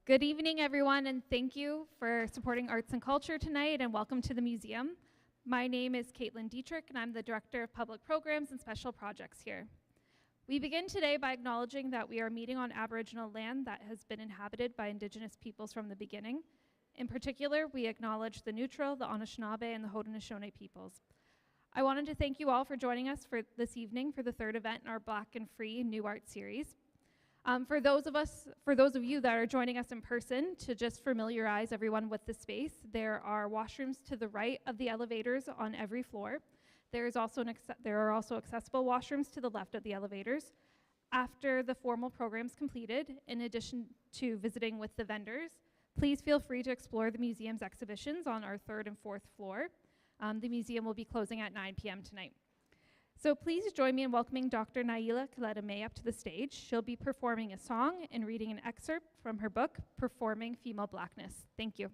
Good evening, everyone, and thank you for supporting arts and culture tonight, and welcome to the museum. My name is Caitlin Dietrich, and I'm the Director of Public Programs and Special Projects here. We begin today by acknowledging that we are meeting on Aboriginal land that has been inhabited by Indigenous peoples from the beginning. In particular, we acknowledge the Neutral, the Anishinaabe, and the Haudenosaunee peoples. I wanted to thank you all for joining us for this evening for the third event in our Black and Free New Art series. For those of you that are joining us in person, to just familiarize everyone with the space, there are washrooms to the right of the elevators on every floor. There are also accessible washrooms to the left of the elevators. After the formal program's completed, in addition to visiting with the vendors, please feel free to explore the museum's exhibitions on our third and fourth floor. The museum will be closing at 9 p.m. tonight. So please join me in welcoming Dr. Raechele Lovell up to the stage. She'll be performing a song and reading an excerpt from her book, Performing Female Blackness. Thank you.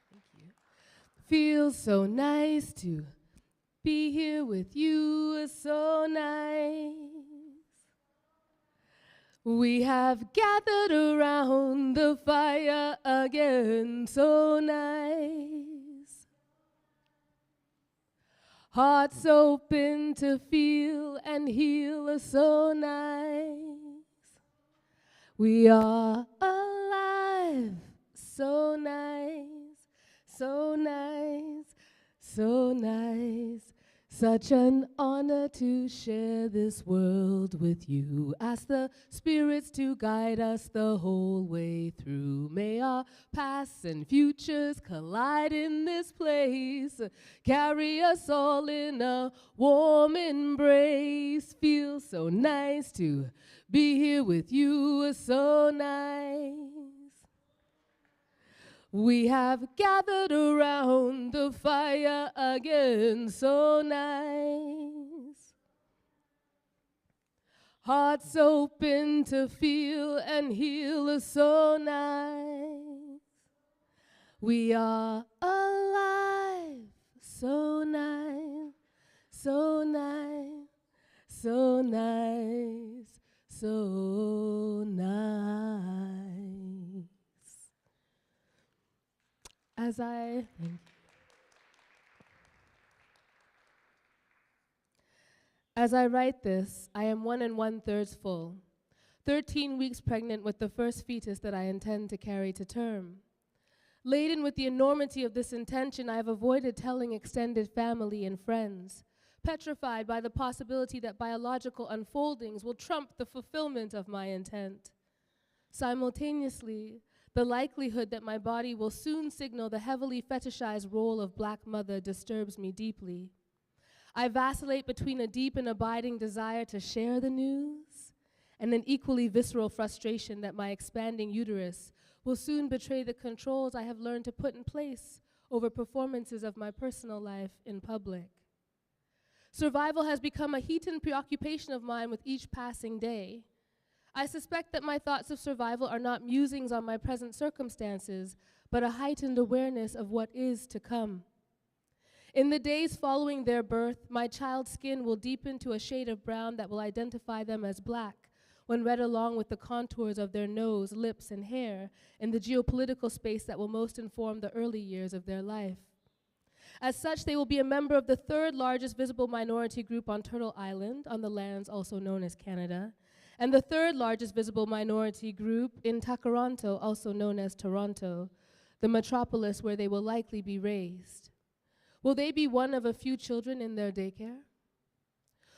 Thank you. Feels so nice to be here with you, so nice. We have gathered around the fire again, so nice. Hearts open to feel and heal, so nice. We are alive, so nice, so nice, so nice. Such an honor to share this world with you. Ask the spirits to guide us the whole way through. May our pasts and futures collide in this place. Carry us all in a warm embrace. Feels so nice to be here with you, so nice. We have gathered around the fire again, so nice. Hearts open to feel and heal, so nice. We are alive, so nice, so nice, so nice, so nice. As I write this, I am 1 1/3 full, 13 weeks pregnant with the first fetus that I intend to carry to term. Laden with the enormity of this intention, I have avoided telling extended family and friends, petrified by the possibility that biological unfoldings will trump the fulfillment of my intent. Simultaneously, the likelihood that my body will soon signal the heavily fetishized role of Black mother disturbs me deeply. I vacillate between a deep and abiding desire to share the news and an equally visceral frustration that my expanding uterus will soon betray the controls I have learned to put in place over performances of my personal life in public. Survival has become a heightened preoccupation of mine with each passing day. I suspect that my thoughts of survival are not musings on my present circumstances, but a heightened awareness of what is to come. In the days following their birth, my child's skin will deepen to a shade of brown that will identify them as Black when read along with the contours of their nose, lips, and hair in the geopolitical space that will most inform the early years of their life. As such, they will be a member of the third largest visible minority group on Turtle Island, on the lands also known as Canada, and the third largest visible minority group in Takaranto, also known as Toronto, the metropolis where they will likely be raised. Will they be one of a few children in their daycare?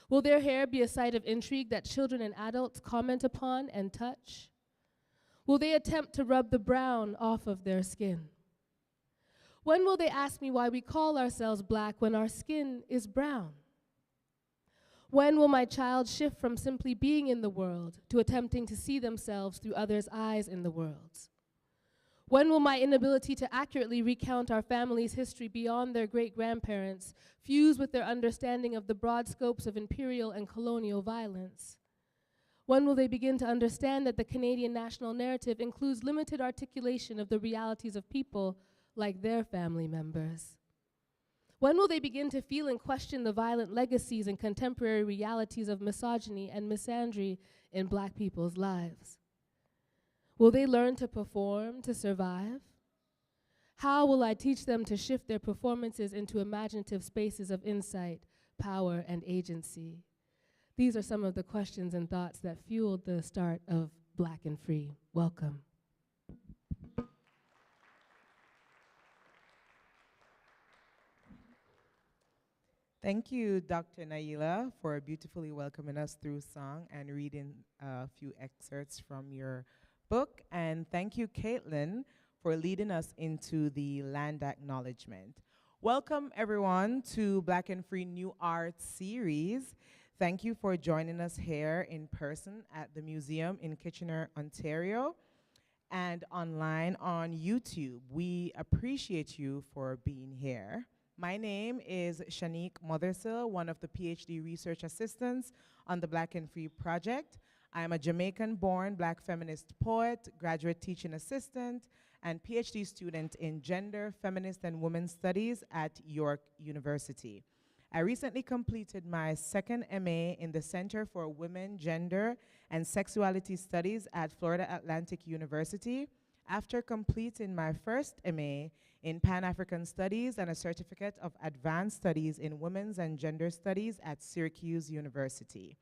Will their hair be a site of intrigue that children and adults comment upon and touch? Will they attempt to rub the brown off of their skin? When will they ask me why we call ourselves Black when our skin is brown? When will my child shift from simply being in the world to attempting to see themselves through others' eyes in the world? When will my inability to accurately recount our family's history beyond their great-grandparents fuse with their understanding of the broad scopes of imperial and colonial violence? When will they begin to understand that the Canadian national narrative includes limited articulation of the realities of people like their family members? When will they begin to feel and question the violent legacies and contemporary realities of misogyny and misandry in Black people's lives? Will they learn to perform to survive? How will I teach them to shift their performances into imaginative spaces of insight, power, and agency? These are some of the questions and thoughts that fueled the start of Black and Free. Welcome. Thank you, Dr. Naila, for beautifully welcoming us through song and reading a few excerpts from your book. And thank you, Caitlin, for leading us into the land acknowledgement. Welcome, everyone, to Black and Free New Art Series. Thank you for joining us here in person at the museum in Kitchener, Ontario, and online on YouTube. We appreciate you for being here. My name is Shanique Mothersill, one of the PhD research assistants on the Black and Free Project. I am a Jamaican-born Black feminist poet, graduate teaching assistant, and PhD student in gender, feminist, and women's studies at York University. I recently completed my second MA in the Center for Women, Gender, and Sexuality Studies at Florida Atlantic University after completing my first MA in Pan-African Studies and a Certificate of Advanced Studies in Women's and Gender Studies at Syracuse University.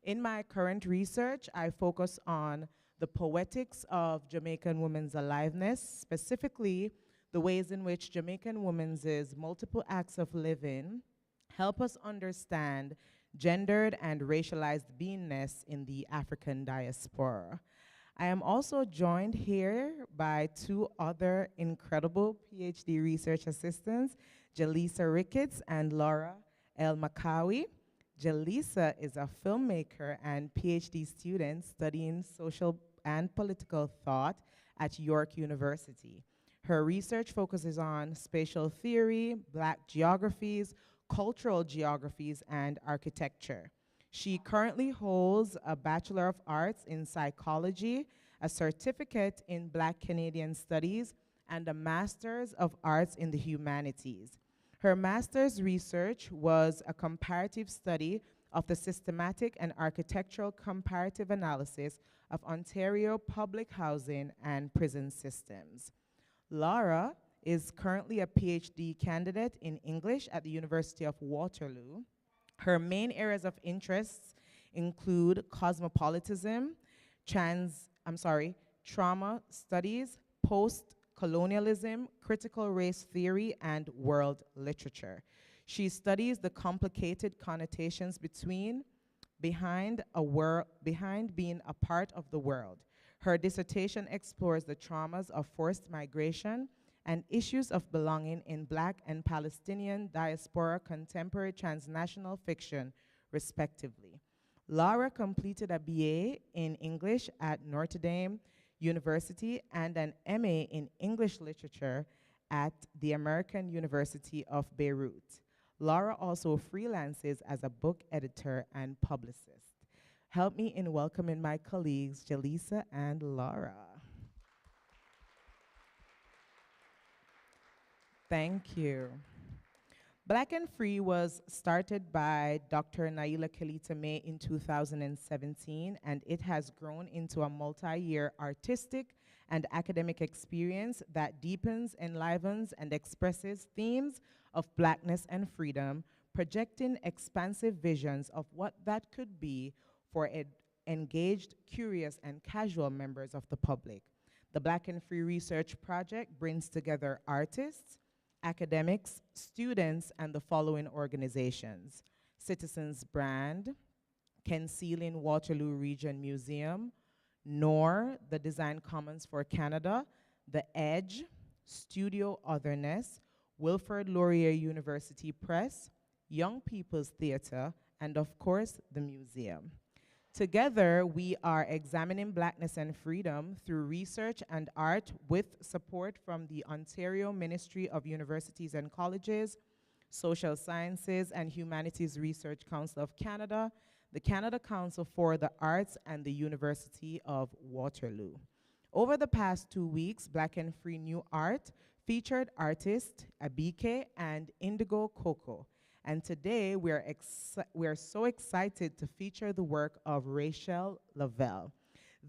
In my current research, I focus on the poetics of Jamaican women's aliveness, specifically the ways in which Jamaican women's multiple acts of living help us understand gendered and racialized beingness in the African diaspora. I am also joined here by two other incredible PhD research assistants, Jaleesa Ricketts and Laura L. Makawi. Jaleesa is a filmmaker and PhD student studying social and political thought at York University. Her research focuses on spatial theory, Black geographies, cultural geographies, and architecture. She currently holds a Bachelor of Arts in Psychology, a certificate in Black Canadian Studies, and a Master's of Arts in the Humanities. Her master's research was a comparative study of the systematic and architectural comparative analysis of Ontario public housing and prison systems. Laura is currently a PhD candidate in English at the University of Waterloo. Her main areas of interests include cosmopolitanism, trauma studies, post-colonialism, critical race theory, and world literature. She studies the complicated connotations behind being a part of the world. Her dissertation explores the traumas of forced migration and issues of belonging in Black and Palestinian diaspora contemporary transnational fiction, respectively. Laura completed a BA in English at Notre Dame University and an MA in English literature at the American University of Beirut. Laura also freelances as a book editor and publicist. Help me in welcoming my colleagues, Jaleesa and Laura. Thank you. Black and Free was started by Dr. Naila Kelita-May in 2017, and it has grown into a multi-year artistic and academic experience that deepens, enlivens, and expresses themes of Blackness and freedom, projecting expansive visions of what that could be for engaged, curious, and casual members of the public. The Black and Free Research Project brings together artists, academics, students, and the following organizations: Citizens Brand, Concealing Waterloo Region Museum, NOR, the Design Commons for Canada, The Edge, Studio Otherness, Wilfrid Laurier University Press, Young People's Theatre, and of course, the museum. Together, we are examining Blackness and freedom through research and art with support from the Ontario Ministry of Universities and Colleges, Social Sciences and Humanities Research Council of Canada, the Canada Council for the Arts, and the University of Waterloo. Over the past 2 weeks, Black and Free New Art featured artist Abike and Indigo Coco. And today we're so excited to feature the work of Raechele Lovell.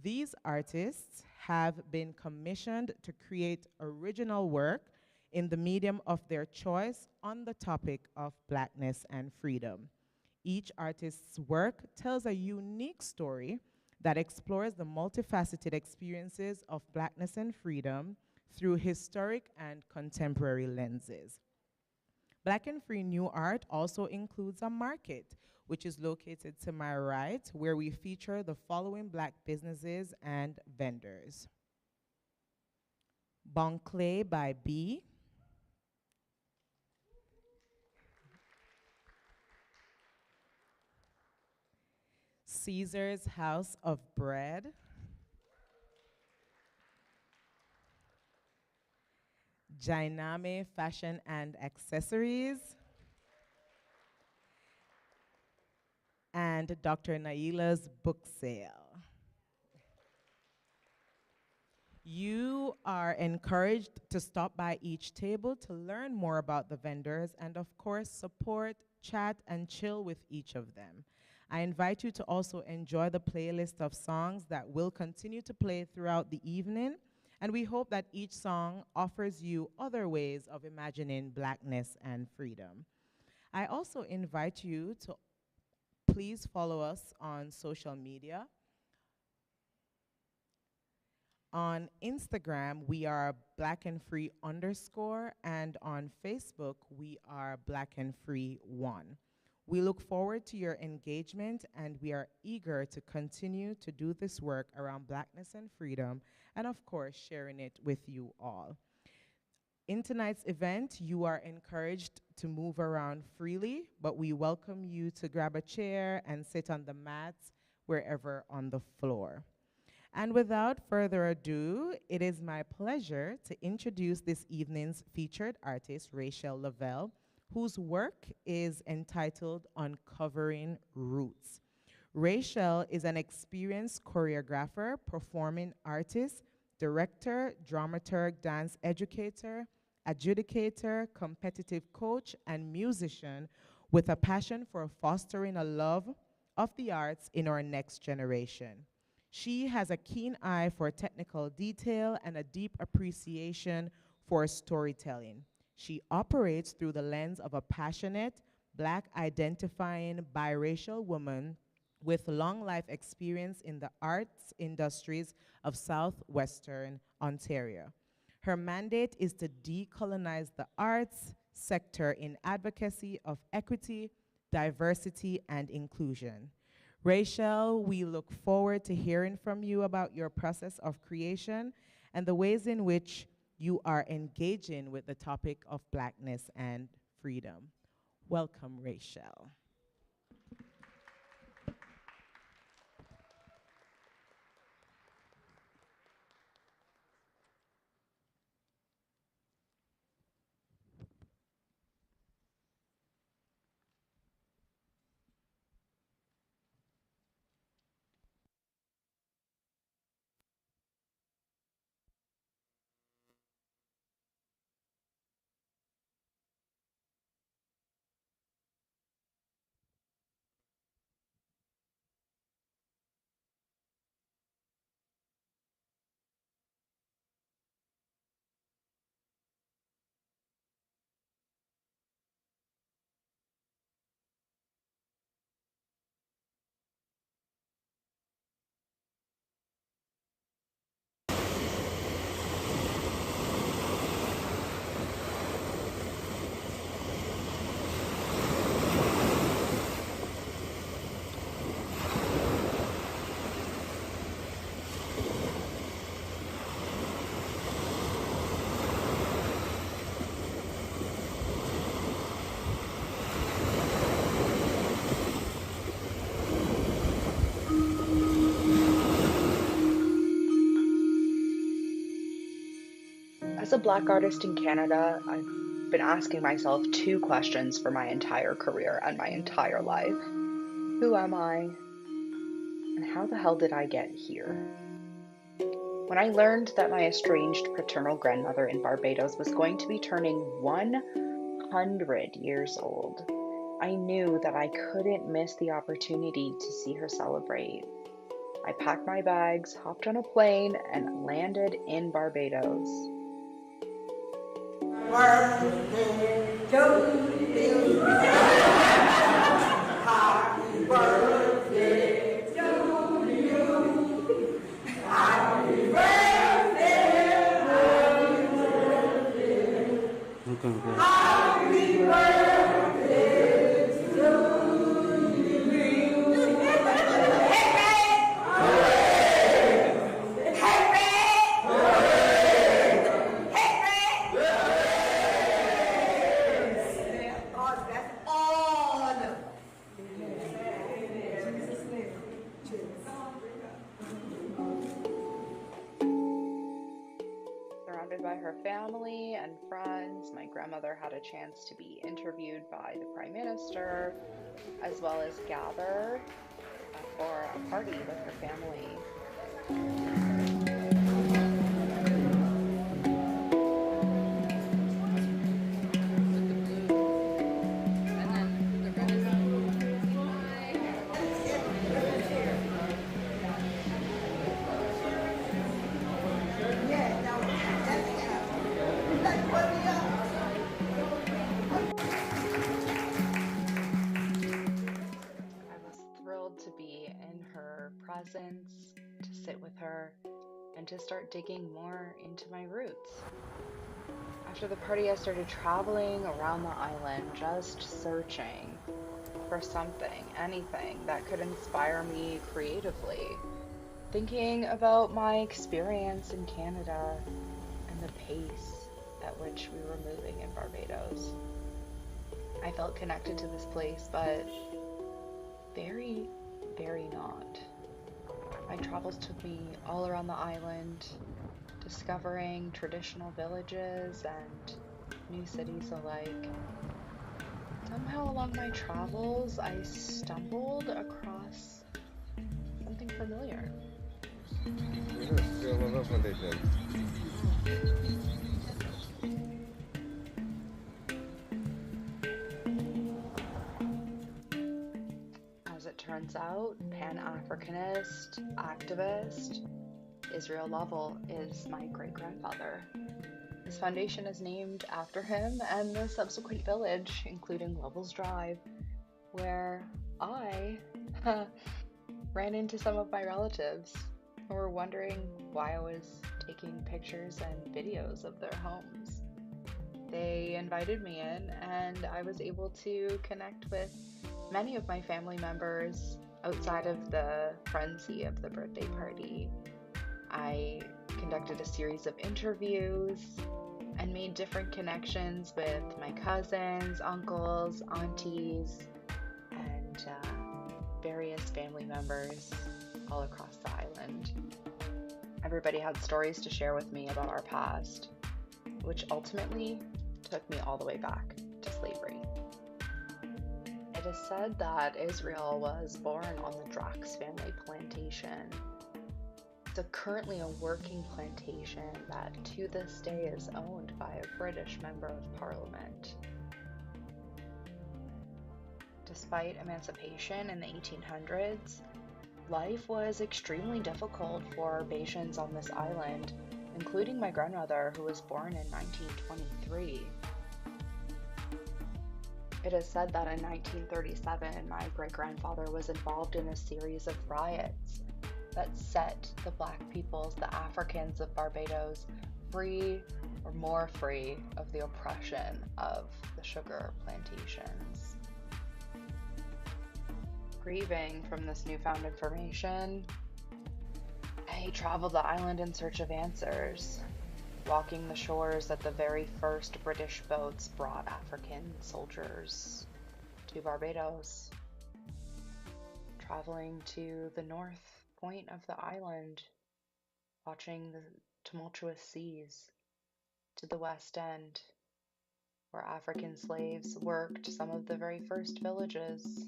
These artists have been commissioned to create original work in the medium of their choice on the topic of Blackness and freedom. Each artist's work tells a unique story that explores the multifaceted experiences of Blackness and freedom through historic and contemporary lenses. Black and Free New Art also includes a market, which is located to my right, where we feature the following Black businesses and vendors. Bonclay by B, Caesar's House of Bread, Jainame Fashion and Accessories, and Dr. Naila's book sale. You are encouraged to stop by each table to learn more about the vendors and, of course, support, chat, and chill with each of them. I invite you to also enjoy the playlist of songs that will continue to play throughout the evening, and we hope that each song offers you other ways of imagining Blackness and freedom. I also invite you to please follow us on social media. On Instagram, we are Black and Free _, and on Facebook, we are Black and Free 1. We look forward to your engagement, and we are eager to continue to do this work around Blackness and freedom, and of course, sharing it with you all. In tonight's event, you are encouraged to move around freely, but we welcome you to grab a chair and sit on the mats wherever on the floor. And without further ado, it is my pleasure to introduce this evening's featured artist, Raechele Lovell, whose work is entitled Uncovering Roots. Raechele is an experienced choreographer, performing artist, director, dramaturg, dance educator, adjudicator, competitive coach, and musician with a passion for fostering a love of the arts in our next generation. She has a keen eye for technical detail and a deep appreciation for storytelling. She operates through the lens of a passionate, Black identifying biracial woman with long life experience in the arts industries of southwestern Ontario. Her mandate is to decolonize the arts sector in advocacy of equity, diversity, and inclusion. Raechele, we look forward to hearing from you about your process of creation and the ways in which you are engaging with the topic of Blackness and freedom. Welcome, Raechele. As a Black artist in Canada, I've been asking myself two questions for my entire career and my entire life. Who am I? And how the hell did I get here? When I learned that my estranged paternal grandmother in Barbados was going to be turning 100 years old, I knew that I couldn't miss the opportunity to see her celebrate. I packed my bags, hopped on a plane, and landed in Barbados. Surrounded by her family and friends, my grandmother had a chance to be interviewed by the Prime Minister, as well as gather for a party with her family. To be in her presence, to sit with her, and to start digging more into my roots. After the party, I started traveling around the island, just searching for something, anything that could inspire me creatively, thinking about my experience in Canada and the pace at which we were moving in Barbados. I felt connected to this place, but very not. My travels took me all around the island, discovering traditional villages and new cities alike. Somehow along my travels, I stumbled across something familiar. As it turns out, Pan-Africanist activist Raechele Lovell is my great-grandfather. His foundation is named after him and the subsequent village, including Lovell's Drive, where I ran into some of my relatives who were wondering why I was taking pictures and videos of their homes. They invited me in, and I was able to connect with many of my family members outside of the frenzy of the birthday party. I conducted a series of interviews and made different connections with my cousins, uncles, aunties, and various family members all across the island. Everybody had stories to share with me about our past, which ultimately took me all the way back to slavery. It is said that Israel was born on the Drax family plantation. It's currently a working plantation that to this day is owned by a British member of Parliament. Despite emancipation in the 1800s, life was extremely difficult for Bajans on this island, including my grandmother, who was born in 1923. It is said that in 1937, my great-grandfather was involved in a series of riots that set the Black peoples, the Africans of Barbados, free or more free of the oppression of the sugar plantations. Grieving from this newfound information, I traveled the island in search of answers, walking the shores that the very first British boats brought African soldiers to Barbados, traveling to the north point of the island, watching the tumultuous seas, to the west end, where African slaves worked some of the very first villages.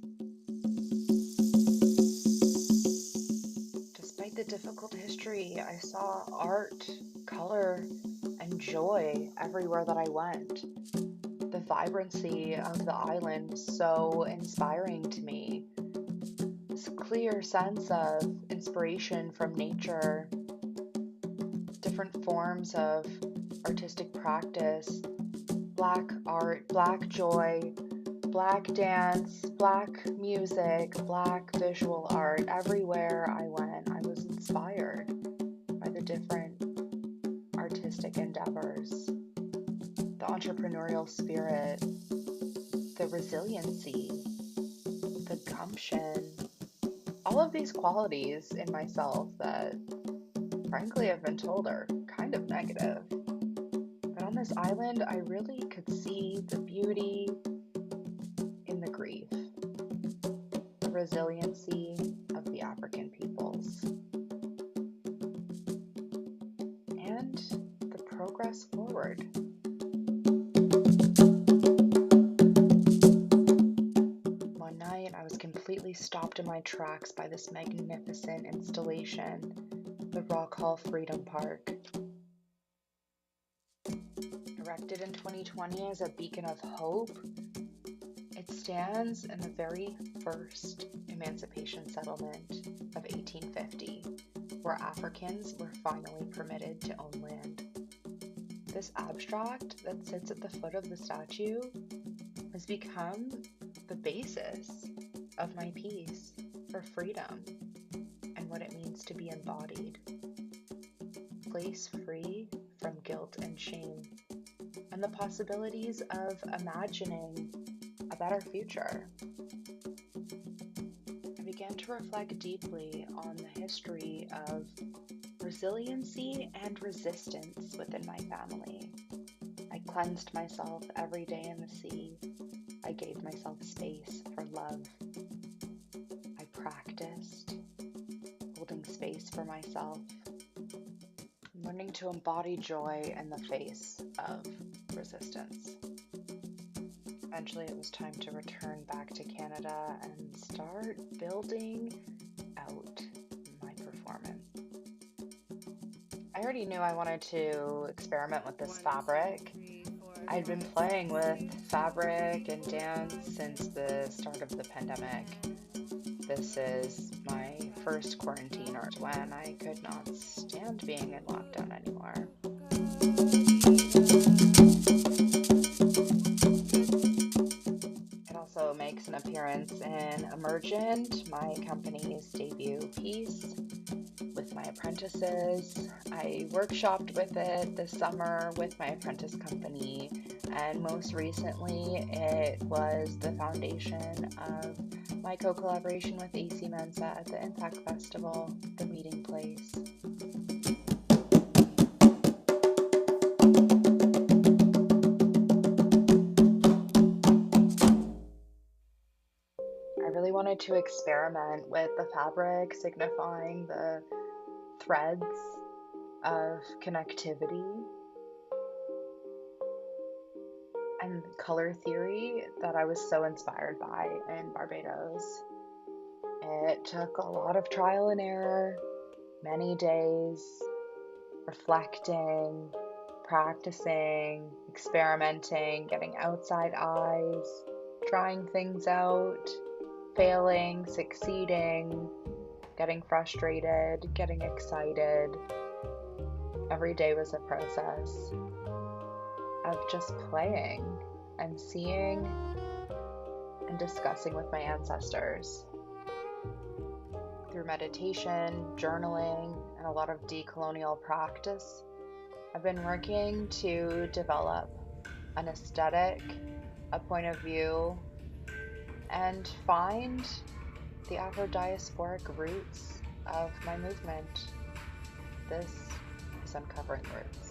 Despite the difficult history, I saw art, color, and joy everywhere that I went. The vibrancy of the island was so inspiring to me. This clear sense of inspiration from nature, different forms of artistic practice, Black art, Black joy, Black dance, Black music, Black visual art. Everywhere I went, I was inspired by the different artistic endeavors, the entrepreneurial spirit, the resiliency, the gumption, all of these qualities in myself that, frankly, I've been told are kind of negative. But on this island, I really could see the beauty in the grief, the resiliency of the African peoples, and the progress forward. One night, I was completely stopped in my tracks by this magnificent installation, the Rock Hall Freedom Park. Erected in 2020 as a beacon of hope, it stands in the very first emancipation settlement of 1850, where Africans were finally permitted to own land. This abstract that sits at the foot of the statue has become the basis of my piece for freedom and what it means to be embodied. Place free from guilt and shame, and the possibilities of imagining a better future. I began to reflect deeply on the history of resiliency and resistance within my family. I cleansed myself every day in the sea. I gave myself space for love. I practiced holding space for myself, learning to embody joy in the face of resistance. Eventually, it was time to return back to Canada and start building out my performance. I already knew I wanted to experiment with this fabric. I'd been playing with fabric and dance since the start of the pandemic. This is my first quarantine art when I could not stand being in lockdown anymore. It also makes an appearance in Emergent, my company's debut piece, with my apprentices. I workshopped with it this summer with my apprentice company, and most recently it was the foundation of my co-collaboration with AC Mensa at the Impact Festival, The Meeting Place. I really wanted to experiment with the fabric, signifying the threads of connectivity and color theory that I was so inspired by in Barbados. It took a lot of trial and error, many days, reflecting, practicing, experimenting, getting outside eyes, trying things out, failing, succeeding, getting frustrated, getting excited. Every day was a process of just playing and seeing and discussing with my ancestors. Through meditation, journaling, and a lot of decolonial practice, I've been working to develop an aesthetic, a point of view, and find the Afro-diasporic roots of my movement. This is Uncovering Roots.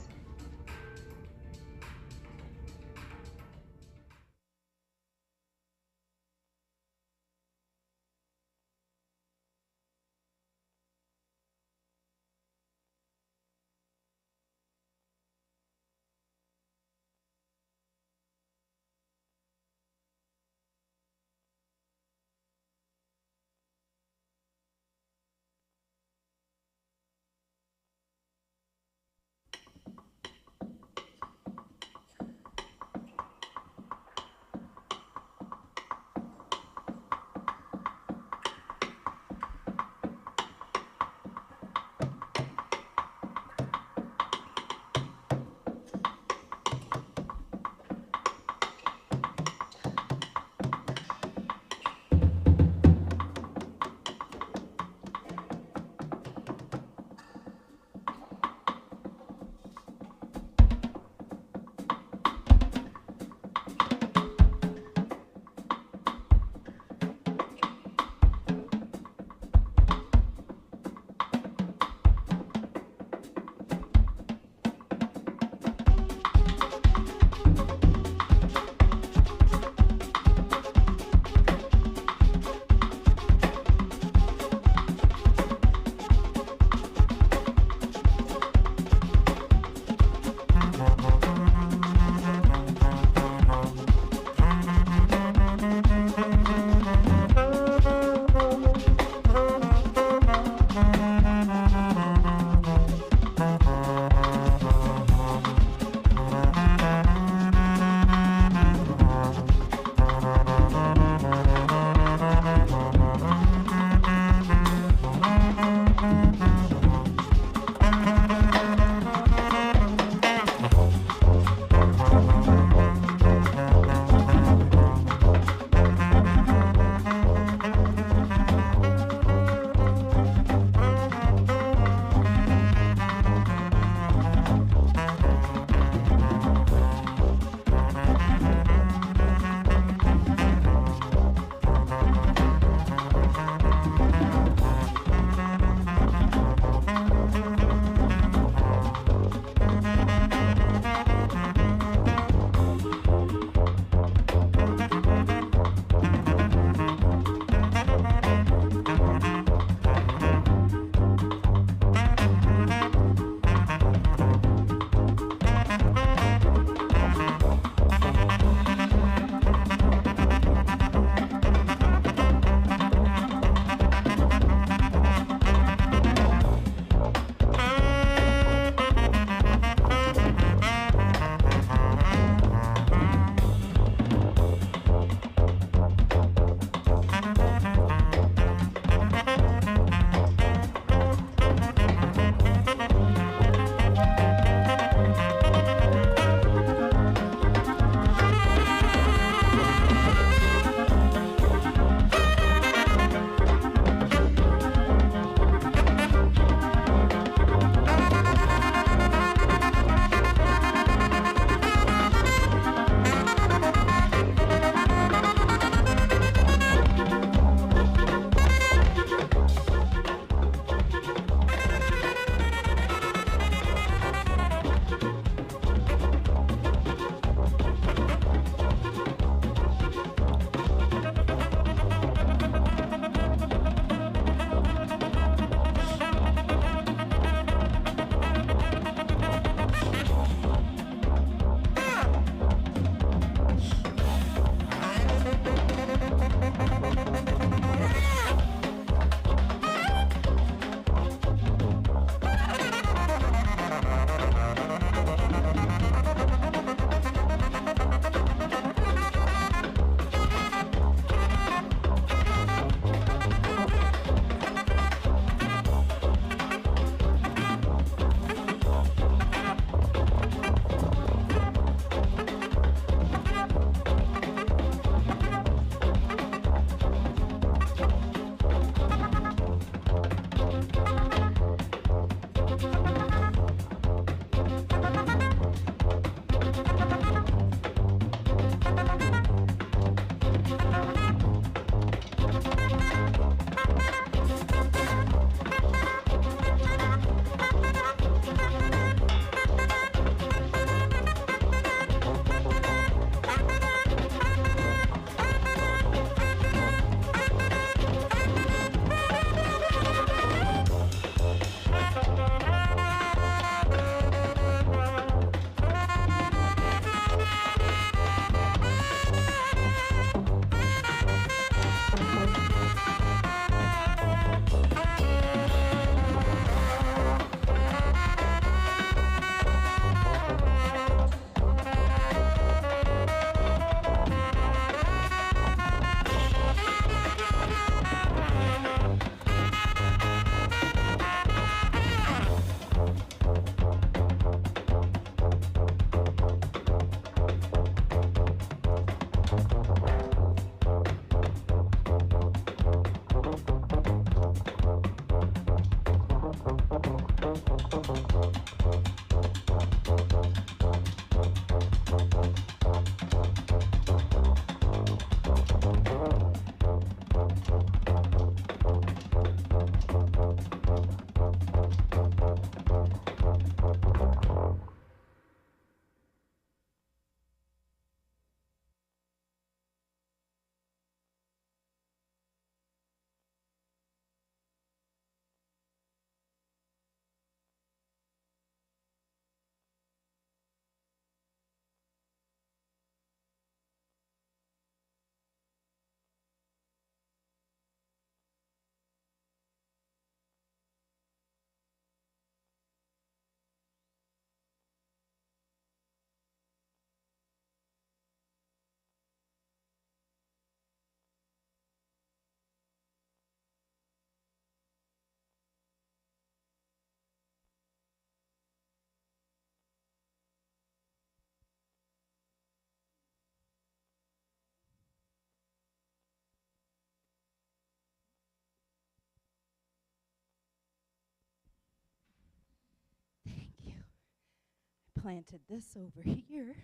planted this over here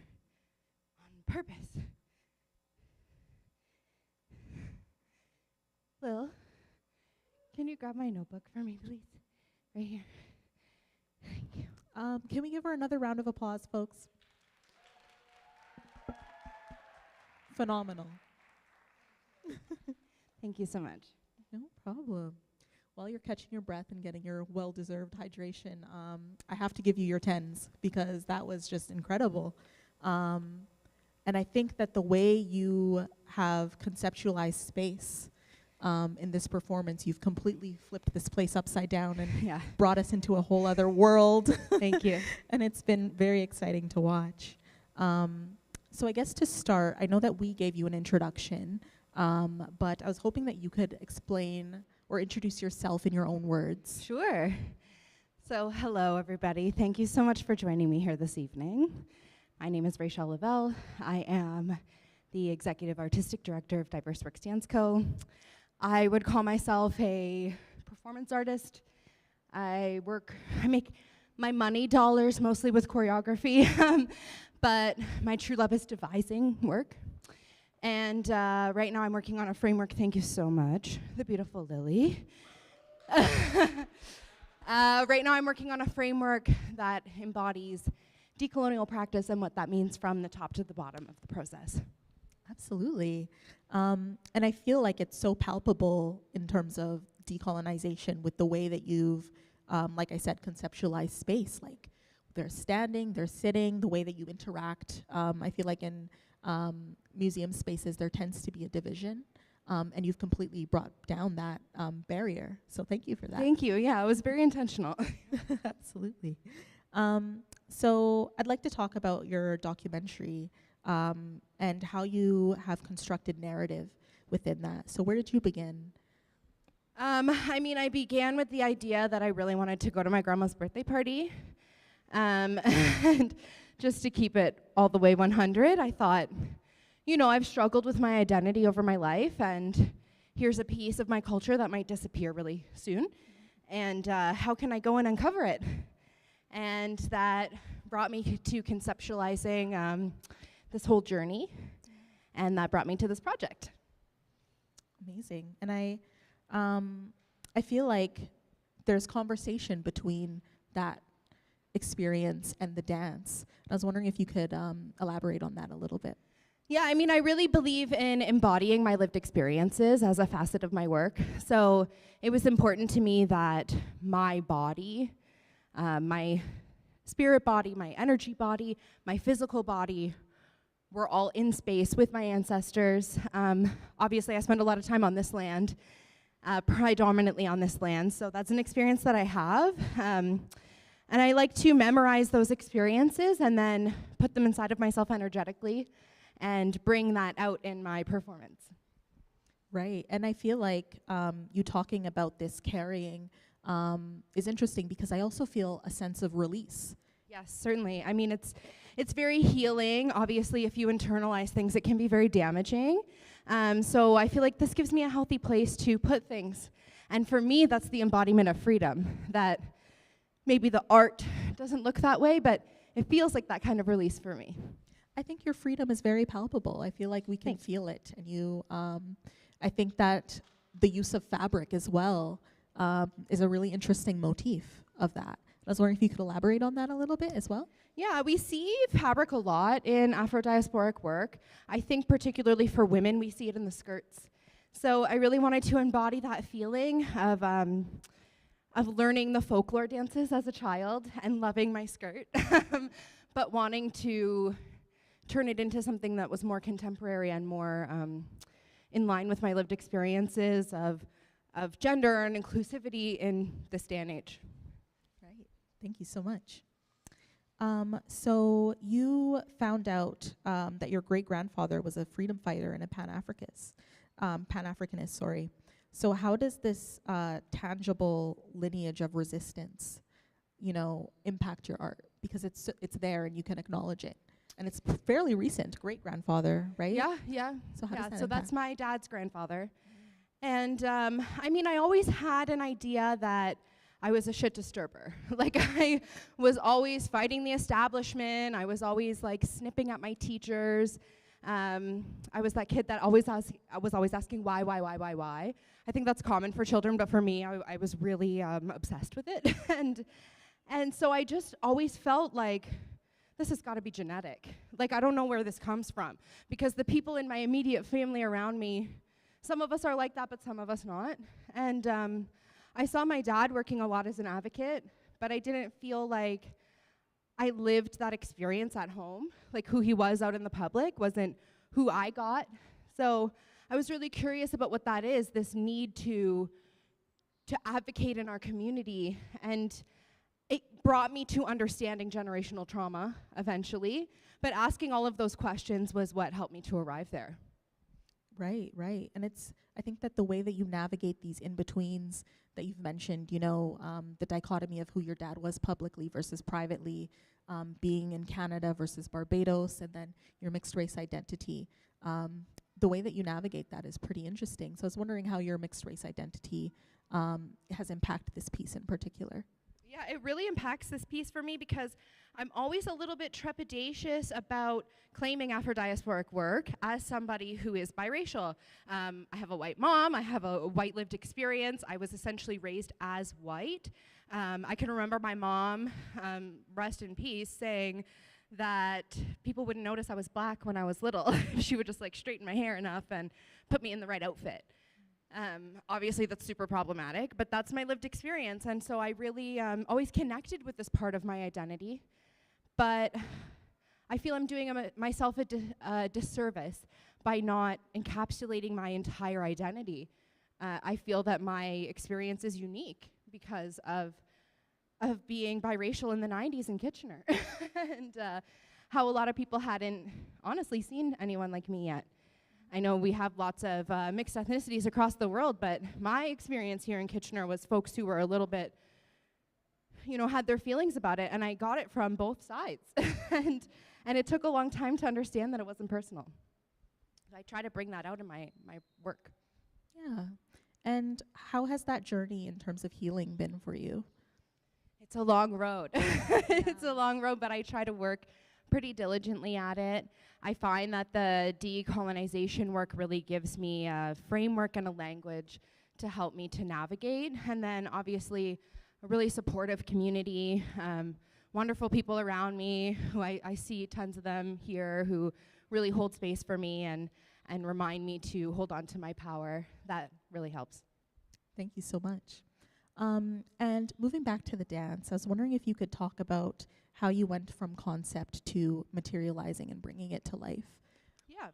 on purpose. Lil, can you grab my notebook for me, please? Right here. Thank you. Can we give her another round of applause, folks? Phenomenal. Thank you so much. No problem. While you're catching your breath and getting your well-deserved hydration, I have to give you your 10s because that was just incredible. And I think that the way you have conceptualized space in this performance, you've completely flipped this place upside down and brought us into a whole other world. Thank you. And it's been very exciting to watch. So I guess to start, I know that we gave you an introduction, but I was hoping that you could explain or introduce yourself in your own words. Sure. So hello, everybody. Thank you so much for joining me here this evening. My name is Raechele Lovell. I am the Executive Artistic Director of Diverse Works Dance Co. I would call myself a performance artist. I make my money dollars mostly with choreography, but my true love is devising work. And right now I'm working on a framework, thank you so much, the beautiful Lily. Right now I'm working on a framework that embodies decolonial practice and what that means from the top to the bottom of the process. Absolutely. And I feel like it's so palpable in terms of decolonization with the way that you've, like I said, conceptualized space. Like they're standing, they're sitting, the way that you interact. I feel like in museum spaces, there tends to be a division. And you've completely brought down that barrier. So thank you for that. Thank you. Yeah, it was very intentional. Absolutely. So I'd like to talk about your documentary and how you have constructed narrative within that. So where did you begin? I began with the idea that I really wanted to go to my grandma's birthday party. And just to keep it all the way 100, I thought, I've struggled with my identity over my life, and here's a piece of my culture that might disappear really soon. And how can I go and uncover it? And that brought me to conceptualizing this whole journey, and that brought me to this project. Amazing. And I feel like there's conversation between that experience and the dance. I was wondering if you could elaborate on that a little bit. Yeah, I really believe in embodying my lived experiences as a facet of my work. So it was important to me that my body, my spirit body, my energy body, my physical body were all in space with my ancestors. Obviously, I spend a lot of time on this land, predominantly on this land, so that's an experience that I have. And I like to memorize those experiences and then put them inside of myself energetically and bring that out in my performance. Right, and I feel like you talking about this carrying is interesting because I also feel a sense of release. Yes, certainly. It's very healing. Obviously, if you internalize things, it can be very damaging. So I feel like this gives me a healthy place to put things. And for me, that's the embodiment of freedom. That maybe the art doesn't look that way, but it feels like that kind of release for me. I think your freedom is very palpable. I feel like we can feel it. And I think that the use of fabric as well is a really interesting motif of that. I was wondering if you could elaborate on that a little bit as well. Yeah, we see fabric a lot in Afro-diasporic work. I think particularly for women, we see it in the skirts. So I really wanted to embody that feeling of learning the folklore dances as a child and loving my skirt, but wanting to turn it into something that was more contemporary and more in line with my lived experiences of gender and inclusivity in this day and age. Right. Thank you so much. So you found out that your great-grandfather was a freedom fighter and a Pan-Africanist, sorry. So how does this tangible lineage of resistance, impact your art? Because it's there and you can acknowledge it. And it's fairly recent, great-grandfather, right? Yeah. So how does that so that's impact? my dad's grandfather. And I always had an idea that I was a shit disturber. Like, I was always fighting the establishment. I was always like snipping at my teachers. I was that kid that I was always asking why. I think that's common for children, but for me, I was really obsessed with it. and so I just always felt like, this has got to be genetic. Like, I don't know where this comes from, because the people in my immediate family around me, some of us are like that, but some of us not. And I saw my dad working a lot as an advocate, but I didn't feel like I lived that experience at home. Like, who he was out in the public wasn't who I got. So I was really curious about what that is, this need to advocate in our community. And it brought me to understanding generational trauma eventually, but asking all of those questions was what helped me to arrive there. Right, right. And I think that the way that you navigate these in-betweens that you've mentioned, the dichotomy of who your dad was publicly versus privately, being in Canada versus Barbados, and then your mixed race identity, the way that you navigate that is pretty interesting. So I was wondering how your mixed race identity has impacted this piece in particular. Yeah, it really impacts this piece for me because I'm always a little bit trepidatious about claiming Afro-diasporic work as somebody who is biracial. I have a white mom, I have a white lived experience, I was essentially raised as white. I can remember my mom, rest in peace, saying that people wouldn't notice I was black when I was little. She would just like straighten my hair enough and put me in the right outfit. Obviously that's super problematic, but that's my lived experience, and so I really always connected with this part of my identity, but I feel I'm doing myself a disservice by not encapsulating my entire identity. I feel that my experience is unique because of being biracial in the 90s in Kitchener, and how a lot of people hadn't honestly seen anyone like me yet. I know we have lots of mixed ethnicities across the world, but my experience here in Kitchener was folks who were a little bit, had their feelings about it, and I got it from both sides. and it took a long time to understand that it wasn't personal. I try to bring that out in my work. Yeah. And how has that journey in terms of healing been for you? It's a long road. It's a long road, but I try to work pretty diligently at it. I find that the decolonization work really gives me a framework and a language to help me to navigate. And then obviously a really supportive community, wonderful people around me who I see tons of them here who really hold space for me and remind me to hold on to my power. That really helps. Thank you so much. And moving back to the dance, I was wondering if you could talk about how you went from concept to materializing and bringing it to life. Yeah,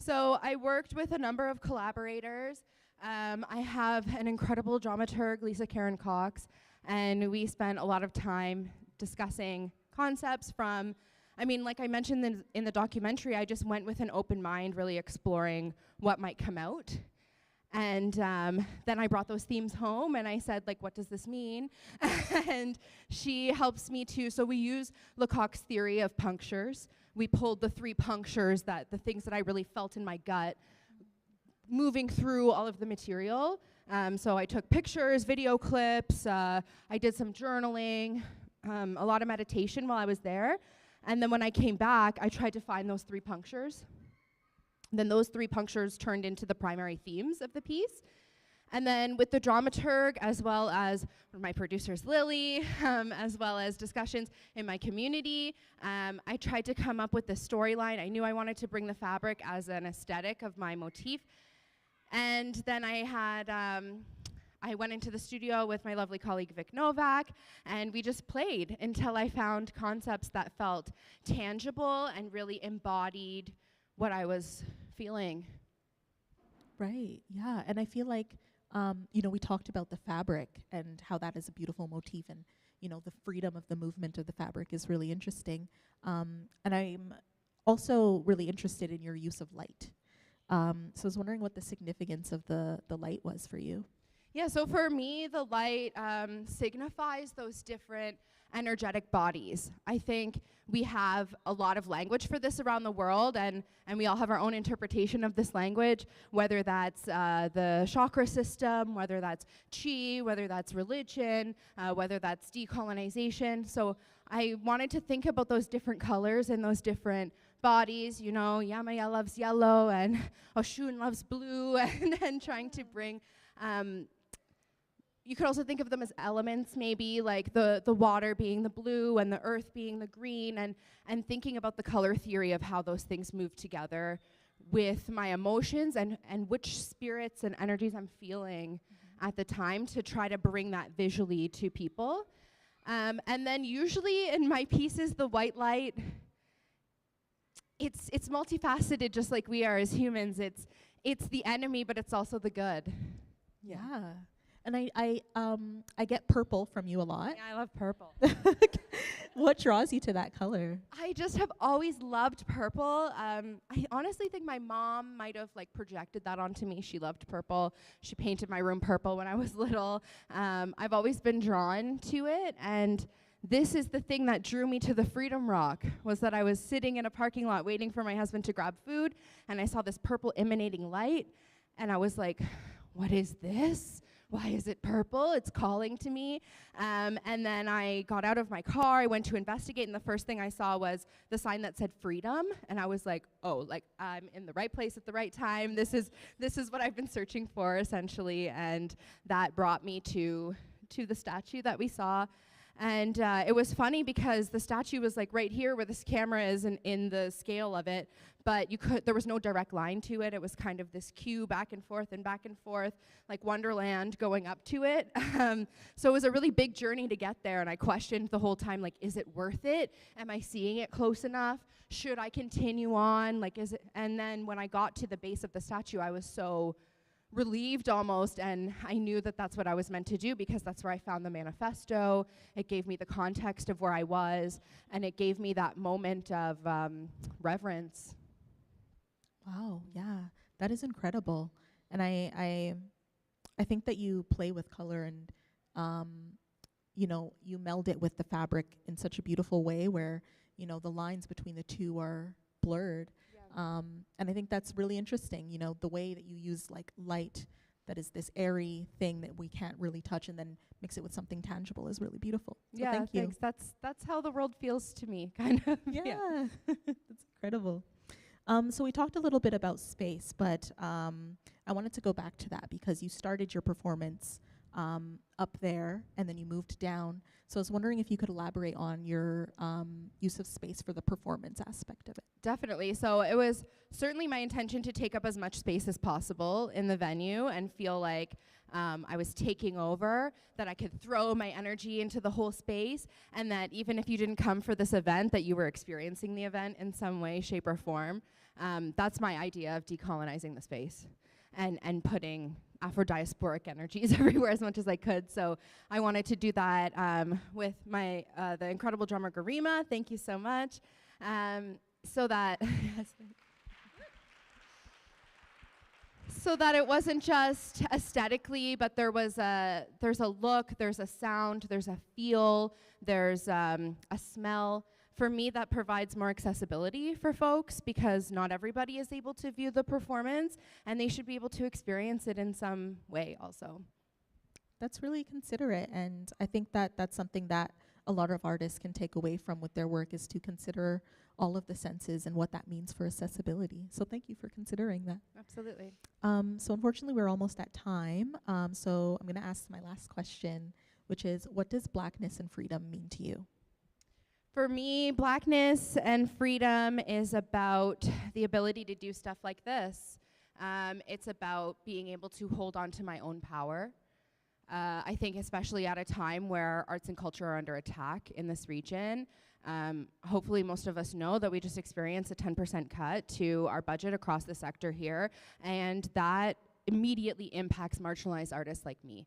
so I worked with a number of collaborators. I have an incredible dramaturg, Lisa Karen Cox, and we spent a lot of time discussing concepts from, like I mentioned in the documentary, I just went with an open mind, really exploring what might come out. And then I brought those themes home and I said, what does this mean? And she helps me so we use Lecoq's theory of punctures. We pulled the 3 punctures, the things that I really felt in my gut, moving through all of the material. So I took pictures, video clips, I did some journaling, a lot of meditation while I was there. And then when I came back, I tried to find those 3 punctures. Then those 3 punctures turned into the primary themes of the piece. And then with the dramaturg, as well as my producers, Lily, as well as discussions in my community, I tried to come up with the storyline. I knew I wanted to bring the fabric as an aesthetic of my motif. And then I went into the studio with my lovely colleague Vic Novak, and we just played until I found concepts that felt tangible and really embodied what I was feeling. Right, yeah. And I feel like, we talked about the fabric and how that is a beautiful motif, and, the freedom of the movement of the fabric is really interesting. And I'm also really interested in your use of light. So I was wondering what the significance of the light was for you. Yeah, so for me, the light signifies those different energetic bodies. I think we have a lot of language for this around the world, and we all have our own interpretation of this language, whether that's the chakra system, whether that's chi, whether that's religion, whether that's decolonization. So I wanted to think about those different colors and those different bodies. You know, Yamaya loves yellow, and Oshun loves blue, and trying to bring you could also think of them as elements, maybe like the water being the blue and the earth being the green, and thinking about the color theory of how those things move together with my emotions and which spirits and energies I'm feeling at the time, to try to bring that visually to people. And then usually in my pieces, the white light, it's multifaceted, just like we are as humans. It's the enemy, but it's also the good. Yeah. And I get purple from you a lot. Yeah, I love purple. What draws you to that color? I just have always loved purple. I honestly think my mom might have like projected that onto me. She loved purple. She painted my room purple when I was little. I've always been drawn to it, and this is the thing that drew me to the Freedom Rock, was that I was sitting in a parking lot waiting for my husband to grab food, and I saw this purple emanating light, and I was like, what is this? Why is it purple? It's calling to me. And then I got out of my car, I went to investigate, and the first thing I saw was the sign that said freedom. And I was like, oh, like I'm in the right place at the right time. This is what I've been searching for, essentially. And that brought me to the statue that we saw. And it was funny because the statue was like right here where this camera is in the scale of it, but there was no direct line to it. It was kind of this cue back and forth, like Wonderland going up to it. So it was a really big journey to get there, and I questioned the whole time, like, is it worth it? Am I seeing it close enough? Should I continue on? Like, is it? And then when I got to the base of the statue, I was so relieved almost, and I knew that that's what I was meant to do, because that's where I found the manifesto. It gave me the context of where I was, and it gave me that moment of reverence. Wow, yeah, that is incredible. And I think that you play with color, and you meld it with the fabric in such a beautiful way where, the lines between the two are blurred. And I think that's really interesting, the way that you use like light that is this airy thing that we can't really touch, and then mix it with something tangible is really beautiful. So Yeah, thank you. thanks. That's how the world feels to me, kind of. Yeah, that's incredible. So we talked a little bit about space, but I wanted to go back to that because you started your performance up there, and then you moved down. So I was wondering if you could elaborate on your use of space for the performance aspect of it. Definitely. So it was certainly my intention to take up as much space as possible in the venue and feel like I was taking over, that I could throw my energy into the whole space, and that even if you didn't come for this event, that you were experiencing the event in some way, shape, or form. That's my idea of decolonizing the space and putting Afro-diasporic energies everywhere as much as I could. So I wanted to do that with my the incredible drummer Garima. Thank you so much. So that so that it wasn't just aesthetically, but there's a look, there's a sound, there's a feel, there's a smell. For me, that provides more accessibility for folks, because not everybody is able to view the performance, and they should be able to experience it in some way also. That's really considerate, and I think that that's something that a lot of artists can take away from with their work, is to consider all of the senses and what that means for accessibility. So thank you for considering that. Absolutely. So unfortunately, we're almost at time. So I'm going to ask my last question, which is, what does Blackness and freedom mean to you? For me, Blackness and freedom is about the ability to do stuff like this. It's about being able to hold on to my own power. I think especially at a time where arts and culture are under attack in this region. Hopefully most of us know that we just experienced a 10% cut to our budget across the sector here, and that immediately impacts marginalized artists like me.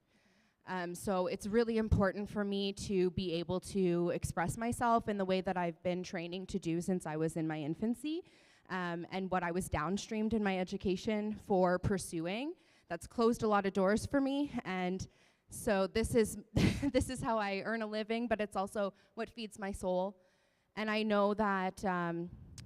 So it's really important for me to be able to express myself in the way that I've been training to do since I was in my infancy, and what I was downstreamed in my education for pursuing. that's closed a lot of doors for me. And so this is this is how I earn a living, but it's also what feeds my soul. And I know that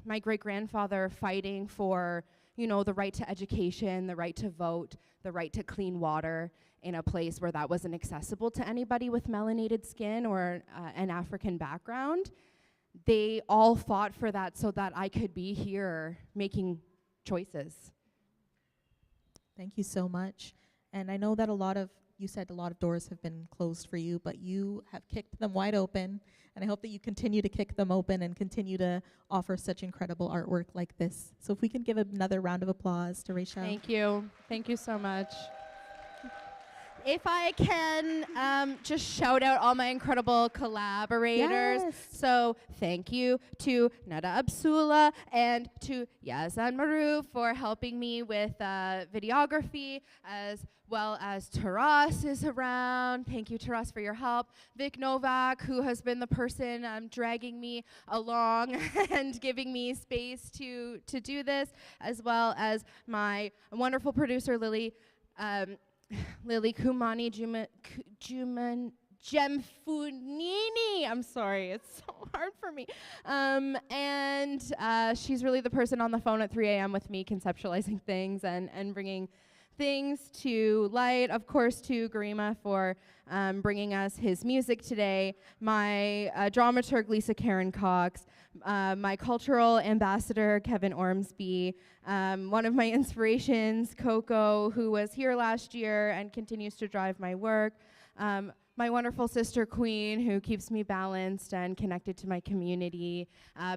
my great-grandfather fighting for, you know, the right to education, the right to vote, the right to clean water in a place where that wasn't accessible to anybody with melanated skin or an African background, they all fought for that so that I could be here making choices. Thank you so much. And I know that you said a lot of doors have been closed for you, but you have kicked them wide open. And I hope that you continue to kick them open and continue to offer such incredible artwork like this. So if we can give another round of applause to Raechele. Thank you. Thank you so much. If I can just shout out all my incredible collaborators. Yes. So thank you to Nada Absula and to Yazan Maru for helping me with videography, as well as Taras is around. Thank you, Taras, for your help. Vic Novak, who has been the person dragging me along and giving me space to do this, as well as my wonderful producer, Lily Kumani Gemfunini. I'm sorry, it's so hard for me. And she's really the person on the phone at 3 a.m. with me conceptualizing things and bringing things to light. Of course, to Garima for bringing us his music today. My dramaturg, Lisa Karen Cox. My cultural ambassador, Kevin Ormsby. One of my inspirations, Coco, who was here last year and continues to drive my work. My wonderful sister, Queen, who keeps me balanced and connected to my community.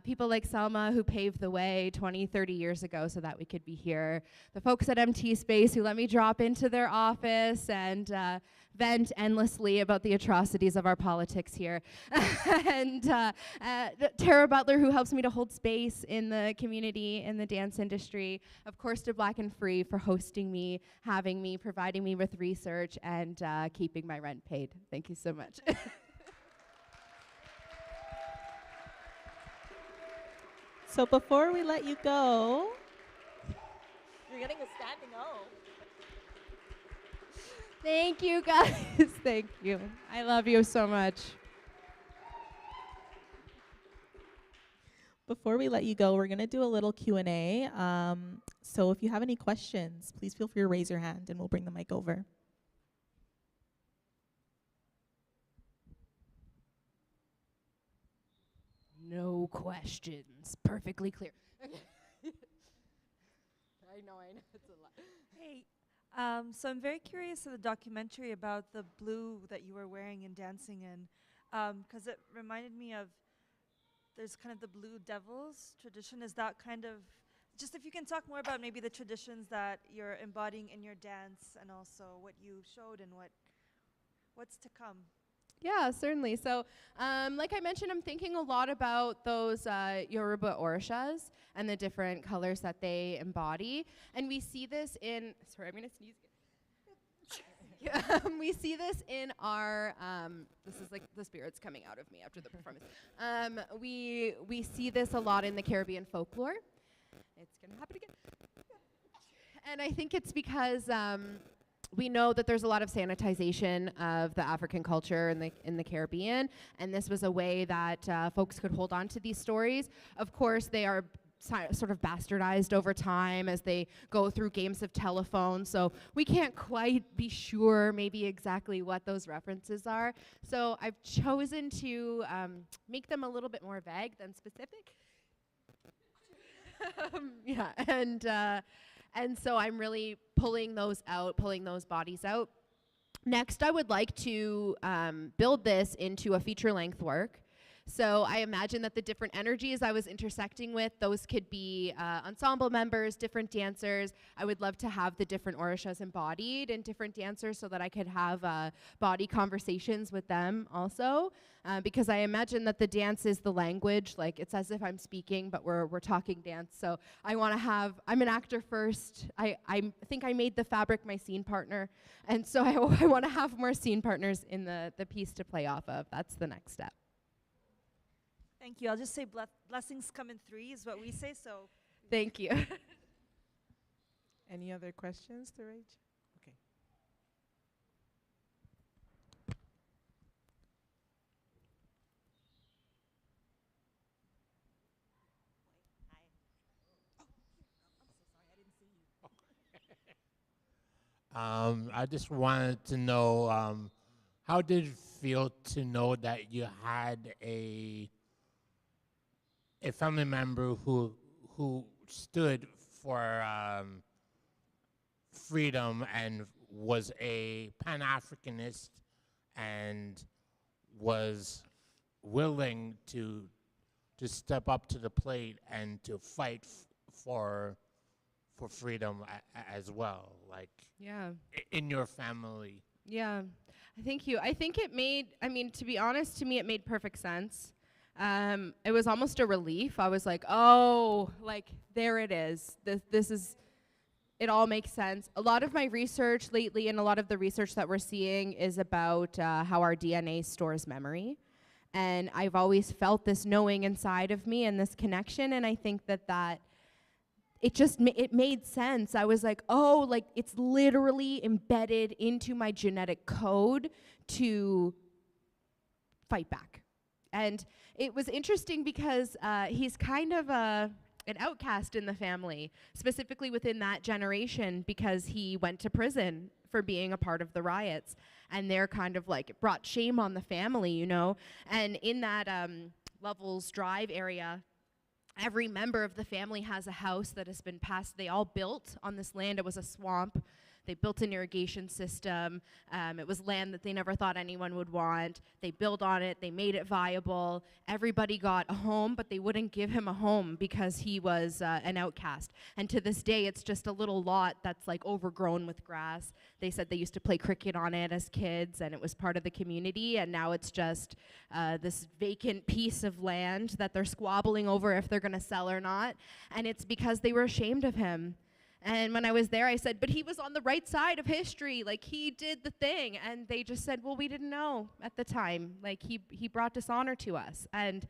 People like Selma, who paved the way 20, 30 years ago so that we could be here. The folks at MT Space, who let me drop into their office and vent endlessly about the atrocities of our politics here. And Tara Butler, who helps me to hold space in the community, in the dance industry. Of course, to Black and Free for hosting me, having me, providing me with research, and keeping my rent paid. Thank you so much. So before we let you go, you're getting a standing O. Thank you, guys. Thank you. I love you so much. Before we let you go, we're going to do a little Q&A. So if you have any questions, please feel free to raise your hand and we'll bring the mic over. No questions. Perfectly clear. I know. It's a lot. Hey, so I'm very curious of the documentary about the blue that you were wearing and dancing in, because it reminded me of, there's kind of the Blue Devils tradition. Is that kind of, just if you can talk more about maybe the traditions that you're embodying in your dance and also what you showed and what's to come. Yeah, certainly. So, like I mentioned, I'm thinking a lot about those Yoruba orishas and the different colors that they embody. And we see this in, sorry, I'm going to sneeze again. We see this in our, this is like the spirits coming out of me after the performance. We see this a lot in the Caribbean folklore. It's going to happen again. And I think it's because we know that there's a lot of sanitization of the African culture in the Caribbean, and this was a way that folks could hold on to these stories. Of course, they are sort of bastardized over time as they go through games of telephone, so we can't quite be sure maybe exactly what those references are. So I've chosen to make them a little bit more vague than specific. Yeah, and so I'm really pulling those bodies out. Next, I would like to build this into a feature-length work. So I imagine that the different energies I was intersecting with, those could be ensemble members, different dancers. I would love to have the different orishas embodied in different dancers so that I could have body conversations with them also. Because I imagine that the dance is the language, like it's as if I'm speaking, but we're talking dance. So I want to have, I'm an actor first. I think I made the fabric my scene partner. And so I want to have more scene partners in the piece to play off of. That's the next step. Thank you. I'll just say blessings come in three is what we say, so. Thank you. Any other questions to Rach? I just wanted to know how did it feel to know that you had a family member who stood for freedom and was a Pan-Africanist and was willing to step up to the plate and to fight for freedom as well, like Yeah. in your family. Yeah. Thank you. I think it made, I mean, to be honest, to me, it made perfect sense. It was almost a relief. I was like, oh, like, there it is. This is, it all makes sense. A lot of my research lately and a lot of the research that we're seeing is about how our DNA stores memory. And I've always felt this knowing inside of me and this connection, and I think that it just it made sense. I was like, oh, like it's literally embedded into my genetic code to fight back. And it was interesting because he's kind of an outcast in the family, specifically within that generation, because he went to prison for being a part of the riots. And they're kind of like, it brought shame on the family, you know? And in that Lovell's Drive area, every member of the family has a house that has been passed. They all built on this land. It was a swamp. They built an irrigation system. It was land that they never thought anyone would want. They built on it. They made it viable. Everybody got a home, but they wouldn't give him a home because he was an outcast. And to this day, it's just a little lot that's like overgrown with grass. They said they used to play cricket on it as kids, and it was part of the community. And now it's just this vacant piece of land that they're squabbling over if they're going to sell or not. And it's because they were ashamed of him. And when I was there, I said, but he was on the right side of history. Like, he did the thing. And they just said, well, we didn't know at the time. Like, he brought dishonor to us. And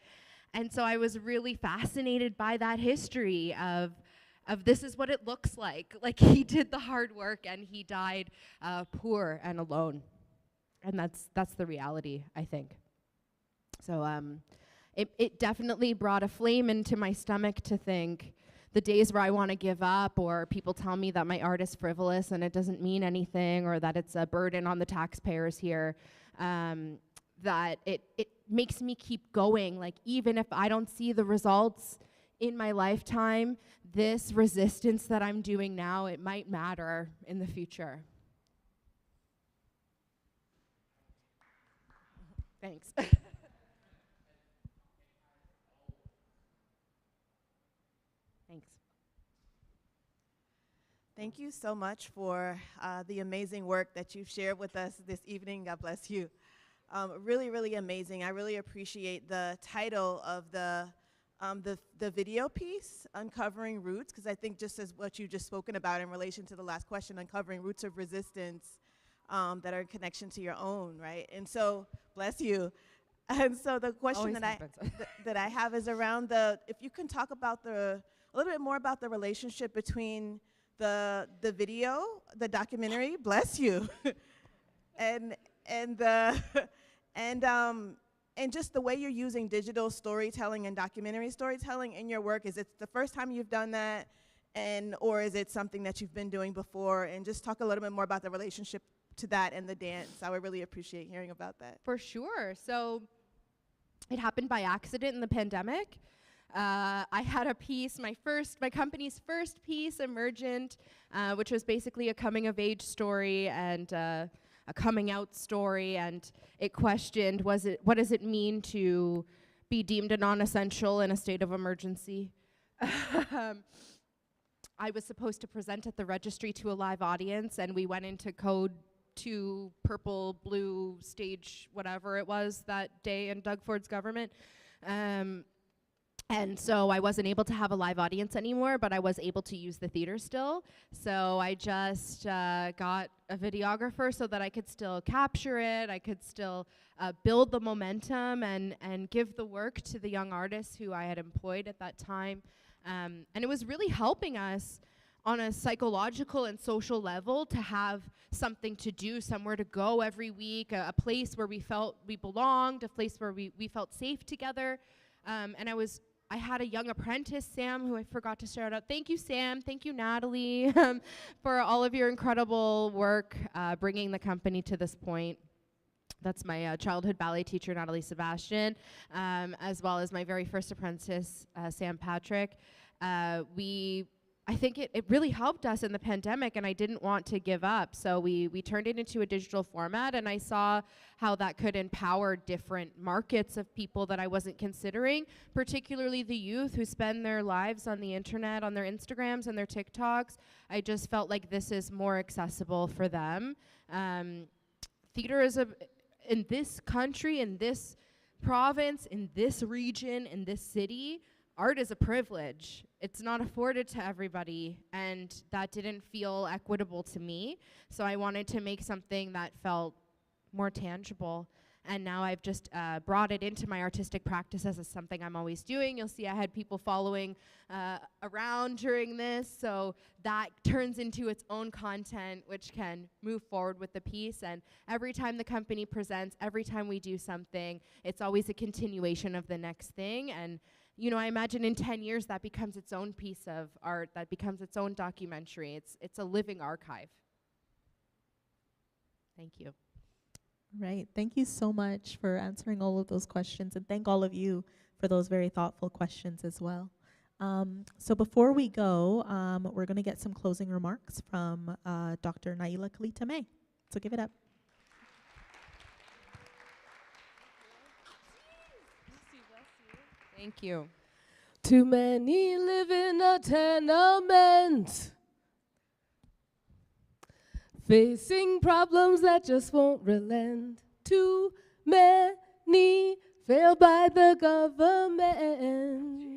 so I was really fascinated by that history of this is what it looks like. Like, he did the hard work, and he died poor and alone. And that's the reality, I think. So it definitely brought a flame into my stomach to think, the days where I want to give up, or people tell me that my art is frivolous and it doesn't mean anything, or that it's a burden on the taxpayers here, that it makes me keep going. Like, even if I don't see the results in my lifetime, this resistance that I'm doing now, it might matter in the future. Thanks. Thanks. Thank you so much for the amazing work that you've shared with us this evening. God bless you. Really, really amazing. I really appreciate the title of the video piece, Uncovering Roots, because I think just as what you've just spoken about in relation to the last question, uncovering roots of resistance that are in connection to your own, right? And so, bless you. And so the question that I have is around if you can talk about a little bit more about the relationship between the video, the documentary, bless you, and just the way you're using digital storytelling and documentary storytelling in your work. Is it the first time you've done that, or is it something that you've been doing before? And just talk a little bit more about the relationship to that and the dance. I would really appreciate hearing about that. For sure. So it happened by accident in the pandemic. I had a piece, my company's first piece, Emergent, which was basically a coming-of-age story and a coming out story, and it questioned, what does it mean to be deemed a non-essential in a state of emergency? I was supposed to present at the registry to a live audience, and we went into code 2, purple, blue, stage, whatever it was that day in Doug Ford's government. And so I wasn't able to have a live audience anymore, but I was able to use the theater still. So I just got a videographer so that I could still capture it, I could still build the momentum and give the work to the young artists who I had employed at that time. And it was really helping us on a psychological and social level to have something to do, somewhere to go every week, a place where we felt we belonged, a place where we felt safe together. And I was I had a young apprentice, Sam, who I forgot to shout out. Thank you, Sam. Thank you, Natalie, for all of your incredible work bringing the company to this point. That's my childhood ballet teacher, Natalie Sebastian, as well as my very first apprentice, Sam Patrick. I think it really helped us in the pandemic, and I didn't want to give up. So we turned it into a digital format, and I saw how that could empower different markets of people that I wasn't considering, particularly the youth who spend their lives on the internet, on their Instagrams and their TikToks. I just felt like this is more accessible for them. Theater is in this country, in this province, in this region, in this city, art is a privilege. It's not afforded to everybody, and that didn't feel equitable to me. So I wanted to make something that felt more tangible. And now I've just brought it into my artistic practices as something I'm always doing. You'll see I had people following around during this, so that turns into its own content, which can move forward with the piece. And every time the company presents, every time we do something, it's always a continuation of the next thing. And you know, I imagine in 10 years that becomes its own piece of art, that becomes its own documentary. It's a living archive. Thank you. Right. Thank you so much for answering all of those questions, and thank all of you for those very thoughtful questions as well. So before we go, we're going to get some closing remarks from Dr. Naila Kalita-May. So give it up. Thank you. Too many live in a tenement, facing problems that just won't relent. Too many fail by the government.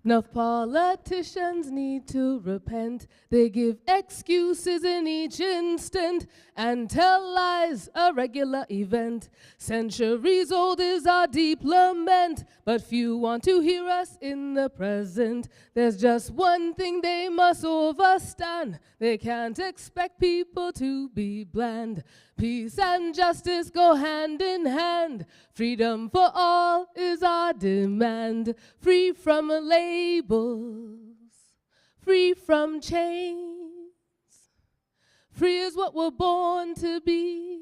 Enough politicians need to repent. They give excuses in each instant and tell lies a regular event. Centuries old is our deep lament, but few want to hear us in the present. There's just one thing they must overstand. They can't expect people to be bland. Peace and justice go hand in hand. Freedom for all is our demand. Free from labels, free from chains. Free is what we're born to be,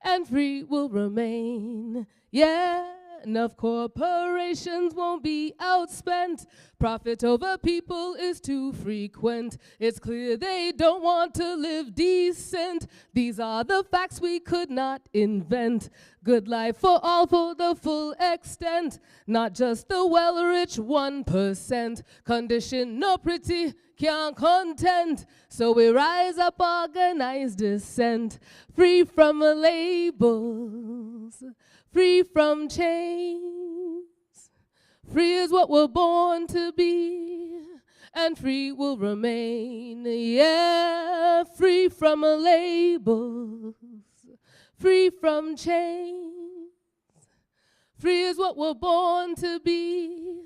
and free will remain. Yeah, enough corporations won't be outspent. Profit over people is too frequent. It's clear they don't want to live decent. These are the facts we could not invent. Good life for all for the full extent, not just the well-rich 1%. Condition no pretty, can't content. So we rise up, organized dissent. Free from labels, free from chains. Free is what we're born to be, and free will remain. Yeah, free from labels, free from chains. Free is what we're born to be,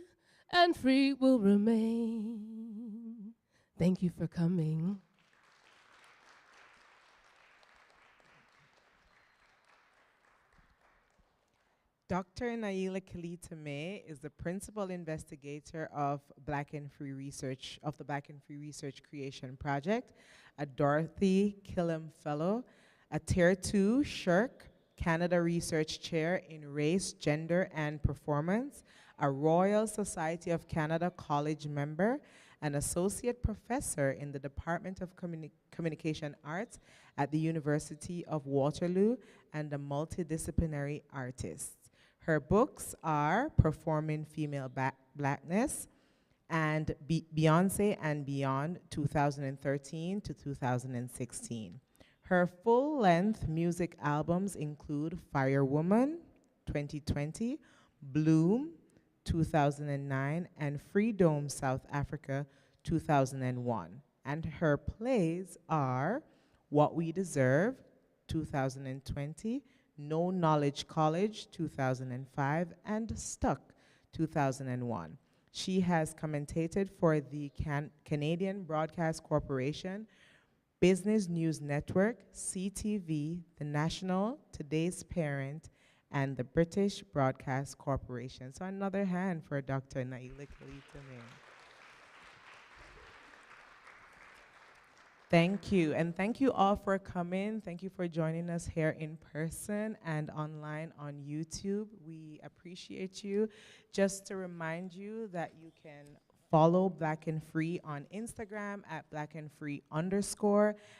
and free will remain. Thank you for coming. Dr. Naila Kalita-May is the principal investigator of Black and Free Research, of the Black and Free Research Creation Project, a Dorothy Killam Fellow, a Tier 2 SHIRK Canada Research Chair in Race, Gender, and Performance, a Royal Society of Canada College member, an Associate Professor in the Department of Communication Arts at the University of Waterloo, and a multidisciplinary artist. Her books are Performing Female Blackness and Beyonce and Beyond 2013 to 2016. Her full-length music albums include Firewoman 2020, Bloom 2009, and Freedom South Africa 2001. And her plays are What We Deserve 2020, No Knowledge College 2005, and Stuck 2001. She has commentated for the Canadian Broadcast Corporation, Business News Network, CTV, The National, Today's Parent, and the British Broadcast Corporation. So another hand for Dr. Naila Kalitame. Thank you, and thank you all for coming. Thank you for joining us here in person and online on YouTube. We appreciate you. Just to remind you that you can follow Black and Free on Instagram at blackandfree_,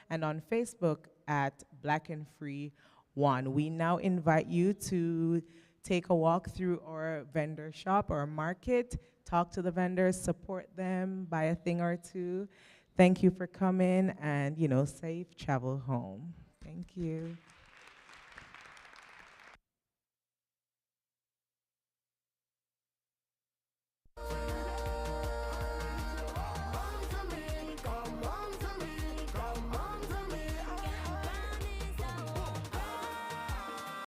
and on Facebook at blackandfree1. We now invite you to take a walk through our vendor shop or market, talk to the vendors, support them, buy a thing or two. Thank you for coming, and safe travel home. Thank you.